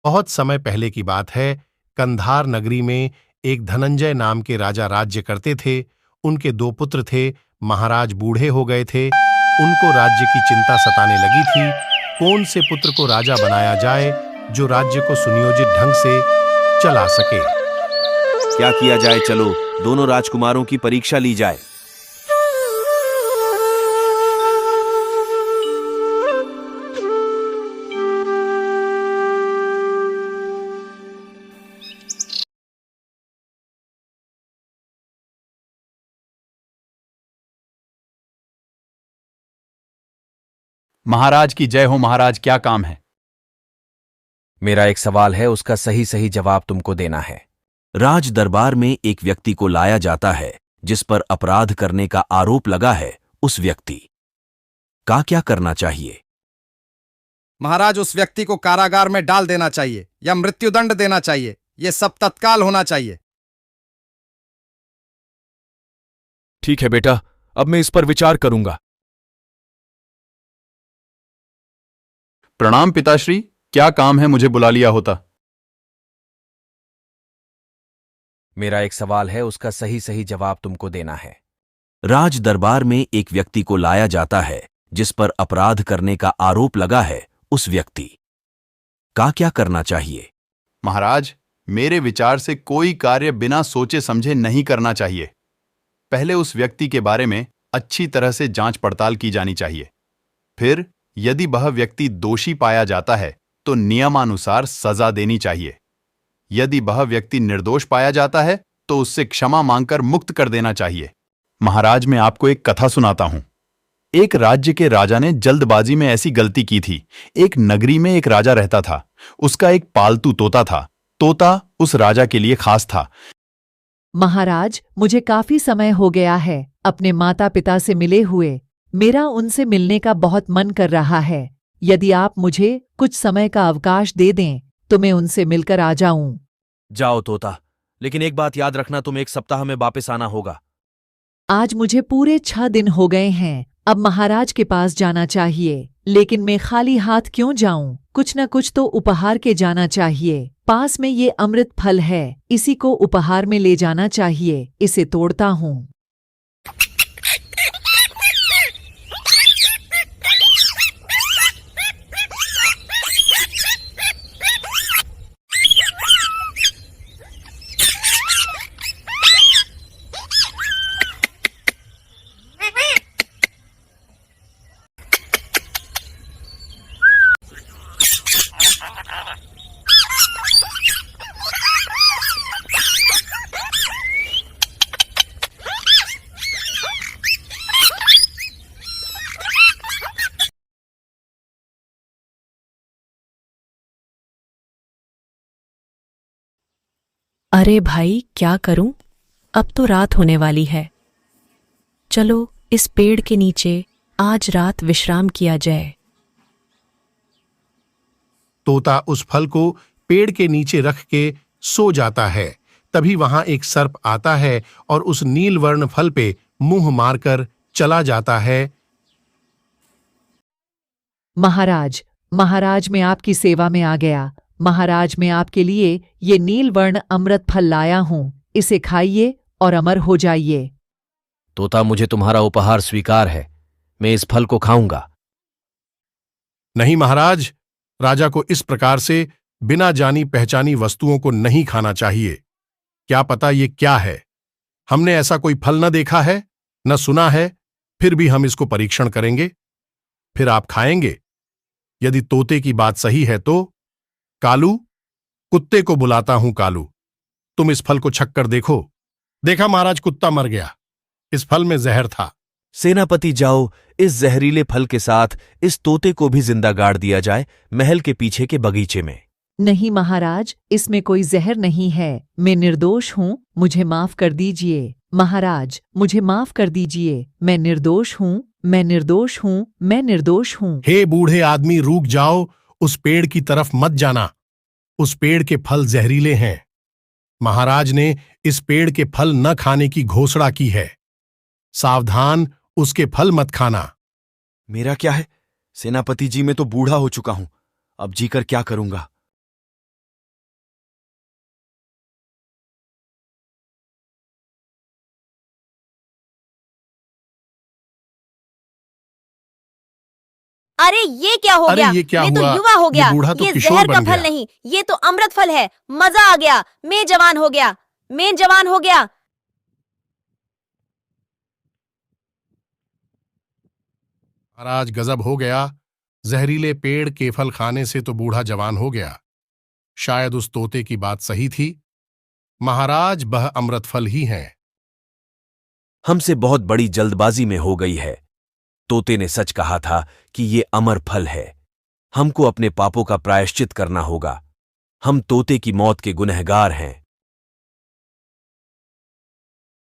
बहुत समय पहले की बात है। कंधार नगरी में एक धनंजय नाम के राजा राज्य करते थे। उनके दो पुत्र थे। महाराज बूढ़े हो गए थे। उनको राज्य की चिंता सताने लगी थी। कौन से पुत्र को राजा बनाया जाए जो राज्य को सुनियोजित ढंग से चला सके। क्या किया जाए, चलो दोनों राजकुमारों की परीक्षा ली जाए। महाराज की जय हो। महाराज, क्या काम है? मेरा एक सवाल है, उसका सही सही जवाब तुमको देना है। राज दरबार में एक व्यक्ति को लाया जाता है जिस पर अपराध करने का आरोप लगा है। उस व्यक्ति का क्या करना चाहिए? महाराज, उस व्यक्ति को कारागार में डाल देना चाहिए या मृत्युदंड देना चाहिए। यह सब तत्काल होना चाहिए। ठीक है बेटा, अब मैं इस पर विचार करूंगा। प्रणाम पिताश्री, क्या काम है? मुझे बुला लिया होता। मेरा एक सवाल है, उसका सही सही जवाब तुमको देना है। राज दरबार में एक व्यक्ति को लाया जाता है जिस पर अपराध करने का आरोप लगा है। उस व्यक्ति का क्या करना चाहिए? महाराज, मेरे विचार से कोई कार्य बिना सोचे समझे नहीं करना चाहिए। पहले उस व्यक्ति के बारे में अच्छी तरह से जांच पड़ताल की जानी चाहिए। फिर यदि वह व्यक्ति दोषी पाया जाता है तो नियमानुसार सजा देनी चाहिए। यदि वह व्यक्ति निर्दोष पाया जाता है तो उससे क्षमा मांगकर मुक्त कर देना चाहिए। महाराज, मैं आपको एक कथा सुनाता हूं। एक राज्य के राजा ने जल्दबाजी में ऐसी गलती की थी। एक नगरी में एक राजा रहता था। उसका एक पालतू तोता था। तोता उस राजा के लिए खास था। महाराज, मुझे काफी समय हो गया है अपने माता पिता से मिले हुए। मेरा उनसे मिलने का बहुत मन कर रहा है। यदि आप मुझे कुछ समय का अवकाश दे दें तो मैं उनसे मिलकर आ जाऊं। जाओ तोता, लेकिन एक बात याद रखना, तुम एक सप्ताह में वापस आना होगा। आज मुझे पूरे 6 दिन हो गए हैं। अब महाराज के पास जाना चाहिए, लेकिन मैं खाली हाथ क्यों जाऊं? कुछ न कुछ तो उपहार के जाना चाहिए। पास में ये अमृत फल है, इसी को उपहार में ले जाना चाहिए। इसे तोड़ता हूं। अरे भाई, क्या करूं? अब तो रात होने वाली है। चलो इस पेड़ के नीचे आज रात विश्राम किया जाए। तोता उस फल को पेड़ के नीचे रख के सो जाता है। तभी वहां एक सर्प आता है और उस नीलवर्ण फल पे मुंह मारकर चला जाता है। महाराज, महाराज, मैं आपकी सेवा में आ गया। महाराज, मैं आपके लिए ये नीलवर्ण अमृत फल लाया हूं। इसे खाइए और अमर हो जाइए। तोता, मुझे तुम्हारा उपहार स्वीकार है। मैं इस फल को खाऊंगा। नहीं महाराज, राजा को इस प्रकार से बिना जानी पहचानी वस्तुओं को नहीं खाना चाहिए। क्या पता ये क्या है? हमने ऐसा कोई फल न देखा है, न सुना है। फिर भी हम इसको परीक्षण करेंगे, फिर आप खाएंगे। यदि तोते की बात सही है तो कालू, कुत्ते को बुलाता हूं। कालू, तुम इस फल को छक कर देखो। देखा महाराज, कुत्ता मर गया। इस फल में जहर था। सेनापति, जाओ इस जहरीले फल के साथ इस तोते को भी जिंदा गाड़ दिया जाए, महल के पीछे के बगीचे में। नहीं महाराज, इसमें कोई जहर नहीं है। मैं निर्दोष हूँ, मुझे माफ कर दीजिए। महाराज, मुझे माफ कर दीजिए। मैं निर्दोष हूँ, मैं निर्दोष हूँ, मैं निर्दोष हूँ। हे बूढ़े आदमी, रुक जाओ। उस पेड़ की तरफ मत जाना। उस पेड़ के फल जहरीले हैं। महाराज ने इस पेड़ के फल न खाने की घोषणा की है। सावधान, उसके फल मत खाना। मेरा क्या है सेनापति जी, मैं तो बूढ़ा हो चुका हूं। अब जीकर क्या करूंगा? अरे ये क्या हो अरे गया? ये क्या तो हुआ? युवा हो ये गया। बूढ़ा तो ये किशोर जहर का बन फल गया। नहीं, ये तो अमृत फल है। मजा आ गया, मैं जवान हो गया, मैं जवान हो गया। महाराज गजब हो गया। जहरीले पेड़ के फल खाने से तो बूढ़ा जवान हो गया। शायद उस तोते की बात सही थी। महाराज वह अमृत फल ही हैं। हमसे बहुत बड़ी जल्दबाजी में हो गई है। तोते ने सच कहा था कि ये अमर फल है। हमको अपने पापों का प्रायश्चित करना होगा। हम तोते की मौत के गुनहगार हैं।